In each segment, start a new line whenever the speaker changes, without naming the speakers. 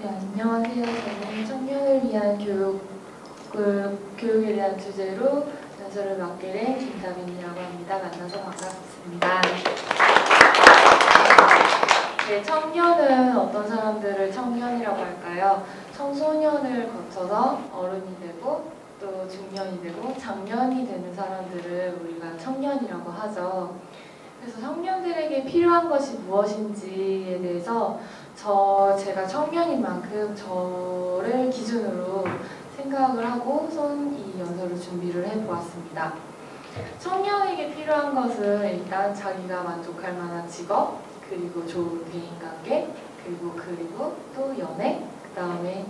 네, 안녕하세요. 저는 청년을 위한 교육에 대한 주제로 연설을 맡게 된 김다빈이라고 합니다. 만나서 반갑습니다. 네, 청년은 어떤 사람들을 청년이라고 할까요? 청소년을 거쳐서 어른이 되고 또 중년이 되고 장년이 되는 사람들을 우리가 청년이라고 하죠. 그래서 청년들에게 필요한 것이 무엇인지에 대해서 제가 청년인 만큼 저를 기준으로 생각을 하고선 이 연설을 준비를 해보았습니다. 청년에게 필요한 것은 일단 자기가 만족할 만한 직업, 그리고 좋은 대인관계, 그리고 또 연애, 그 다음에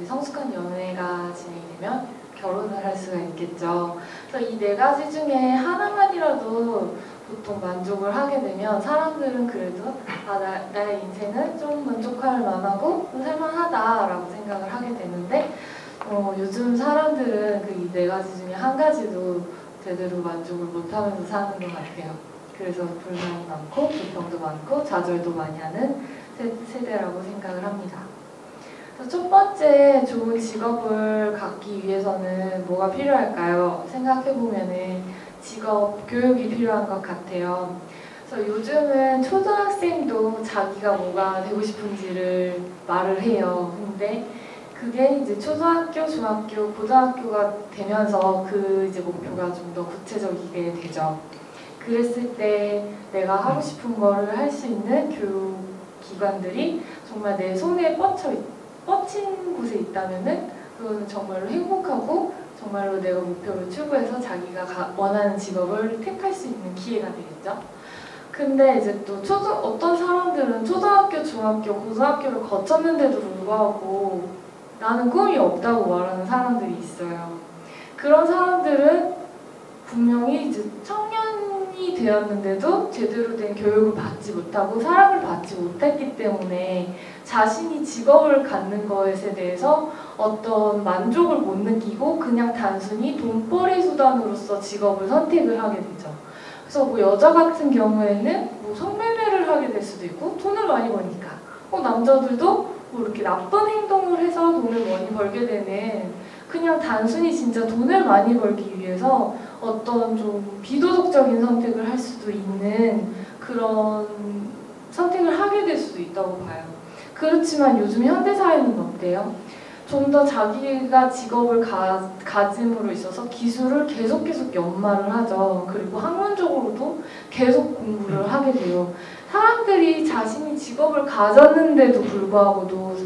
성숙한 연애가 진행되면 결혼을 할 수가 있겠죠. 그래서 이 네 가지 중에 하나만이라도 보통 만족을 하게 되면 사람들은 그래도 나의 인생은 좀 만족할 만하고 살만하다라고 생각을 하게 되는데 요즘 사람들은 그 이 네 가지 중에 한 가지도 제대로 만족을 못하면서 사는 것 같아요. 그래서 불만이 많고 불평도 많고 좌절도 많이 하는 세대라고 생각을 합니다. 첫 번째, 좋은 직업을 갖기 위해서는 뭐가 필요할까요? 생각해보면은 직업 교육이 필요한 것 같아요. 그래서 요즘은 초등학생도 자기가 뭐가 되고 싶은지를 말을 해요. 근데 그게 이제 초등학교, 중학교, 고등학교가 되면서 그 이제 목표가 좀 더 구체적이게 되죠. 그랬을 때 내가 하고 싶은 거를 할 수 있는 교육기관들이 정말 내 손에 뻗친 곳에 있다면은 그거는 정말로 행복하고 정말로 내가 목표를 추구해서 자기가 원하는 직업을 택할 수 있는 기회가 되겠죠. 근데 이제 또 어떤 사람들은 초등학교, 중학교, 고등학교를 거쳤는데도 불구하고 나는 꿈이 없다고 말하는 사람들이 있어요. 그런 사람들은 분명히 이제 청년이 되었는데도 제대로 된 교육을 받지 못하고 사랑을 받지 못했기 때문에 자신이 직업을 갖는 것에 대해서 어떤 만족을 못 느끼고 그냥 단순히 돈벌이 수단으로서 직업을 선택을 하게 되죠. 그래서 뭐 여자 같은 경우에는 뭐 성매매를 하게 될 수도 있고 돈을 많이 버니까 남자들도 뭐 이렇게 나쁜 행동을 해서 돈을 많이 벌게 되는 그냥 단순히 진짜 돈을 많이 벌기 위해서 어떤 좀 비도덕적인 선택을 할 수도 있는 그런 선택을 하게 될 수도 있다고 봐요. 그렇지만 요즘 현대사회는 어때요? 좀 더 자기가 직업을 가짐으로 있어서 기술을 계속 연마를 하죠. 그리고 학문적으로도 계속 공부를 하게 돼요. 사람들이 자신이 직업을 가졌는데도 불구하고도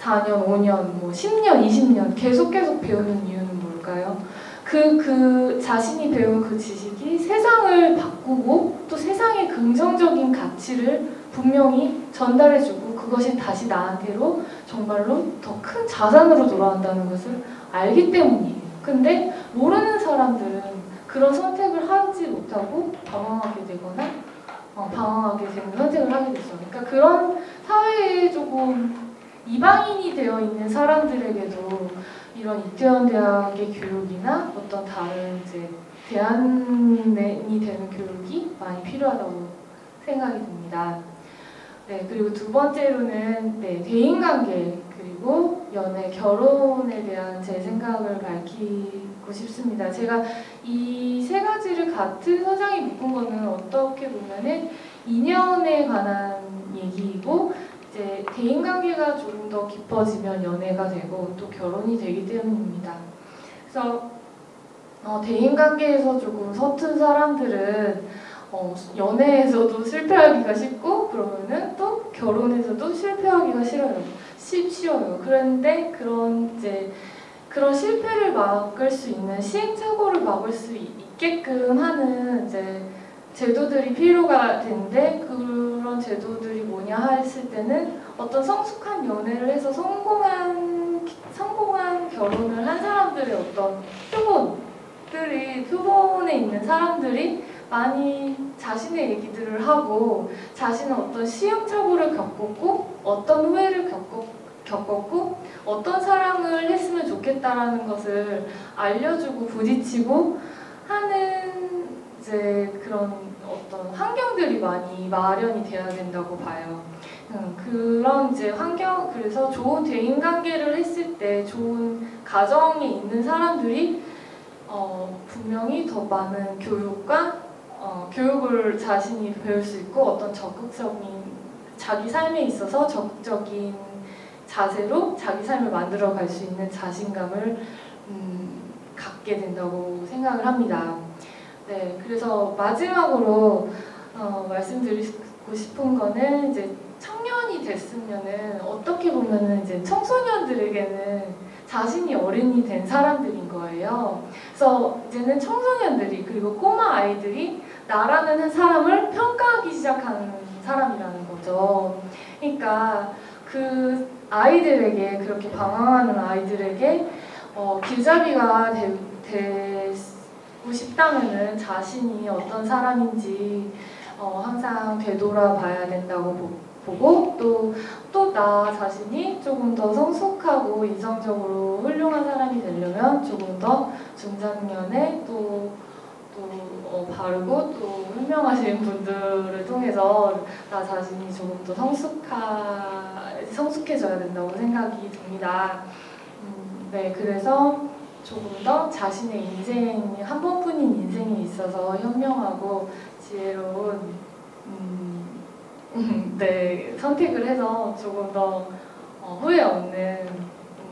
4년, 5년, 뭐 10년, 20년 계속 배우는 이유는 뭘까요? 자신이 배운 그 지식이 세상을 바꾸고 또 세상의 긍정적인 가치를 분명히 전달해주고 그것이 다시 나한테로 정말로 더 큰 자산으로 돌아간다는 것을 알기 때문이에요. 근데 모르는 사람들은 그런 선택을 하지 못하고 방황하게 되는 선택을 하게 되죠. 그러니까 그런 사회에 조금 이방인이 되어 있는 사람들에게도 이런 이태원 대학의 교육이나 어떤 다른 이제 대안이 되는 교육이 많이 필요하다고 생각이 듭니다. 네, 그리고 두 번째로는 대인관계 그리고 연애, 결혼에 대한 제 생각을 밝히고 싶습니다. 제가 이 세 가지를 같은 서장이 묶은 거는 어떻게 보면은 인연에 관한 얘기이고 이제 대인관계가 조금 더 깊어지면 연애가 되고 또 결혼이 되기 때문입니다. 그래서 대인관계에서 조금 서툰 사람들은 연애에서도 실패하기가 쉽고 그러면은 또 결혼에서도 실패하기가 쉬워요. 그런데 그런 실패를 막을 수 있는 시행착오를 막을 수 있게끔 하는 이제 제도들이 필요가 되는데 그런 제도들이 뭐냐 했을 때는 어떤 성숙한 연애를 해서 성공한 결혼을 한 사람들의 어떤 표본에 있는 사람들이 많이 자신의 얘기들을 하고 자신은 어떤 시행착오를 겪었고 어떤 후회를 겪었고 어떤 사랑을 했으면 좋겠다라는 것을 알려주고 부딪히고 하는 이제 그런 어떤 환경들이 많이 마련이 돼야 된다고 봐요. 그런 이제 환경 그래서 좋은 대인관계를 했을 때 좋은 가정에 있는 사람들이 분명히 더 많은 교육을 자신이 배울 수 있고 어떤 적극적인 자기 삶에 있어서 적극적인 자세로 자기 삶을 만들어 갈 수 있는 자신감을 갖게 된다고 생각을 합니다. 네, 그래서 마지막으로 말씀드리고 싶은 거는 이제 청년이 됐으면은 어떻게 보면은 이제 청소년들에게는 자신이 어른이 된 사람들인 거예요. 그래서 이제는 청소년들이 그리고 꼬마 아이들이 나라는 사람을 평가하기 시작하는 사람이라는 거죠. 그러니까 그 아이들에게 그렇게 방황하는 아이들에게 길잡이가 되고 싶다면은 자신이 어떤 사람인지 항상 되돌아봐야 된다고 보고 또 나 자신이 조금 더 성숙하고 이성적으로 훌륭한 사람이 되려면 조금 더 중장년에 또 바르고 또 현명하신 분들을 통해서 나 자신이 조금 더 성숙해져야 된다고 생각이 듭니다. 네, 그래서 조금 더 자신의 인생이 한 번뿐인 인생에 있어서 현명하고 지혜로운 네, 선택을 해서 조금 더 후회 없는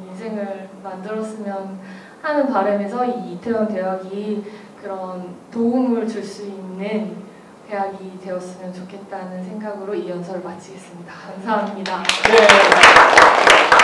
인생을 만들었으면 하는 바람에서 이 이태원 대학이 그런 도움을 줄 수 있는 대학이 되었으면 좋겠다는 생각으로 이 연설을 마치겠습니다. 감사합니다.
네.